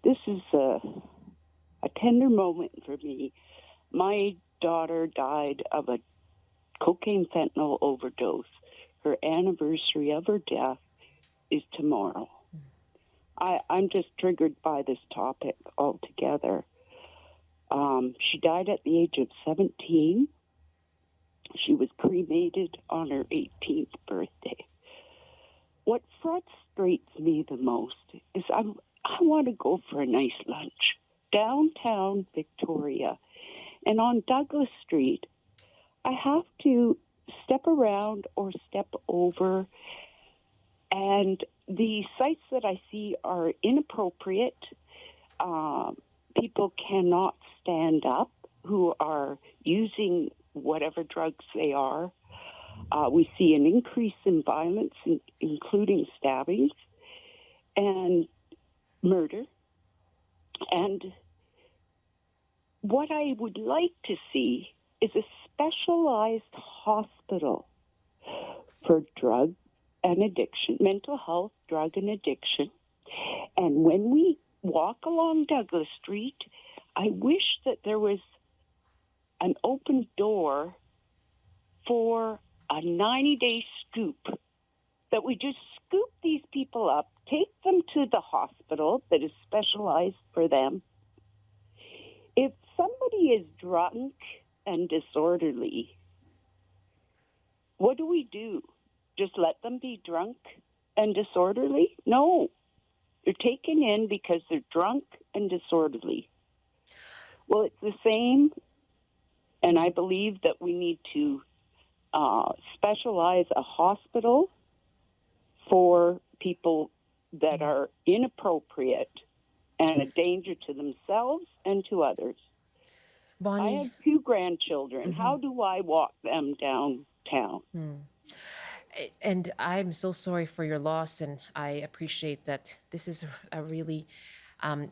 This is a tender moment for me. My daughter died of a cocaine fentanyl overdose. Her anniversary of her death is tomorrow. I'm just triggered by this topic altogether. She died at the age of 17. She was cremated on her 18th birthday. What frustrates me the most is I want to go for a nice lunch downtown Victoria. And on Douglas Street, I have to step around or step over, and the sites that I see are inappropriate. People cannot stand up who are using whatever drugs they are. We see an increase in violence, including stabbings and murder. And what I would like to see is a specialized hospital for drug and addiction, mental health, drug and addiction. And when we walk along Douglas Street, I wish that there was an open door for a 90-day scoop, that we just scoop these people up, take them to the hospital that is specialized for them. If somebody is drunk and disorderly, what do? Just let them be drunk and disorderly? No. They're taken in because they're drunk and disorderly. Well, it's the same, and I believe that we need to specialize a hospital for people that are inappropriate and a danger to themselves and to others. Bonnie, I have 2 grandchildren. How do I walk them downtown? and I'm so sorry for your loss, and I appreciate that this is a really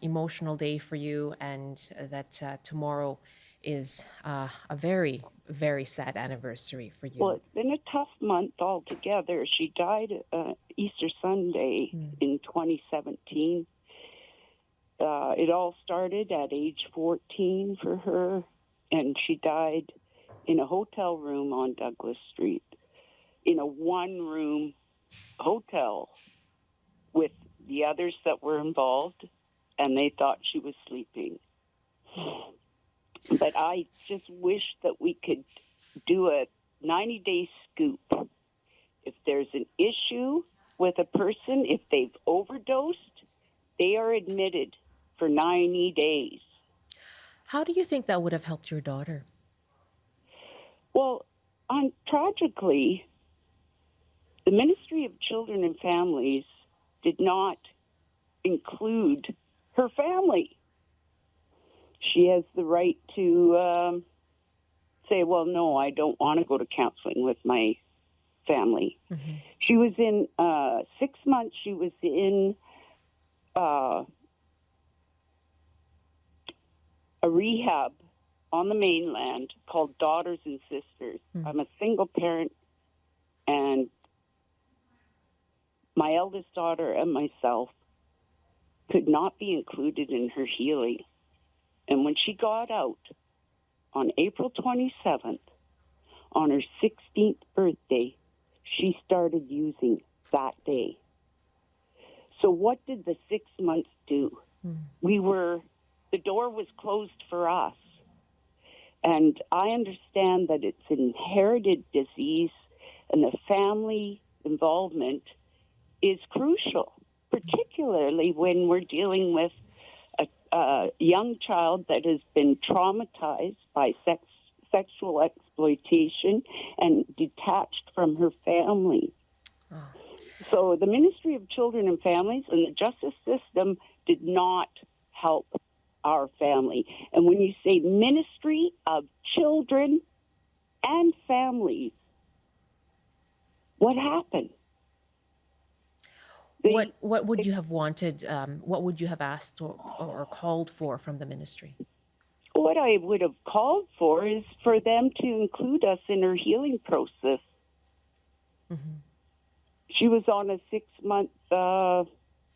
emotional day for you, and that tomorrow is a very, very sad anniversary for you. Well, it's been a tough month altogether. She died Easter Sunday in 2017. It all started at age 14 for her, and she died in a hotel room on Douglas Street, in a one-room hotel with the others that were involved, and they thought she was sleeping. But I just wish that we could do a 90-day scoop. If there's an issue with a person, if they've overdosed, they are admitted for 90 days. How do you think that would have helped your daughter? Well, tragically, the Ministry of Children and Families did not include her family. She has the right to say, well, no, I don't want to go to counseling with my family. She was in 6 months, she was in a rehab on the mainland called Daughters and Sisters. I'm a single parent, and my eldest daughter and myself could not be included in her healing. And when she got out on April 27th, on her 16th birthday, she started using that day. So what did the 6 months do? The door was closed for us. And I understand that it's an inherited disease, and the family involvement is crucial, particularly when we're dealing with a young child that has been traumatized by sexual exploitation and detached from her family. So the Ministry of Children and Families and the justice system did not help our family. And when you say Ministry of Children and Families, what happened? What would you have wanted? What would you have asked or called for from the ministry? What I would have called for is for them to include us in her healing process. She was on a 6-month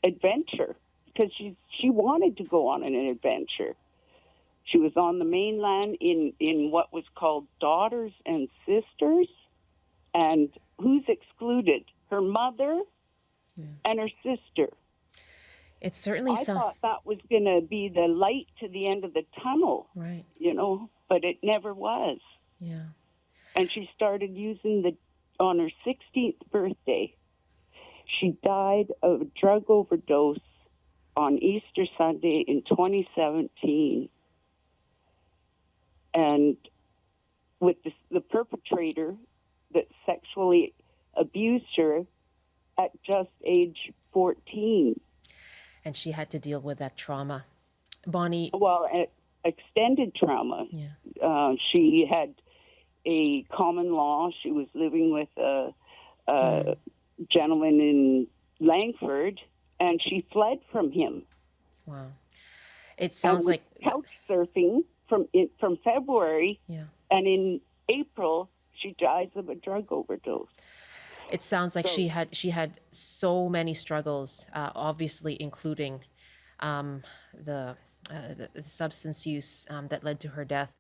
adventure because she wanted to go on an adventure. She was on the mainland in what was called Daughters and Sisters. And who's excluded? Her mother and her sister. It certainly I sounds thought that was going to be the light to the end of the tunnel, right. But it never was. Yeah. And she started using on her 16th birthday. She died of a drug overdose on Easter Sunday in 2017. And with the perpetrator that sexually abused her at just age 14. And she had to deal with that trauma. Bonnie. Well, extended trauma. Yeah. She had a common law. She was living with a gentleman in Langford, and she fled from him. Wow. It sounds like couch surfing from February, and in April she dies of a drug overdose. It sounds like she had so many struggles, obviously including the substance use that led to her death.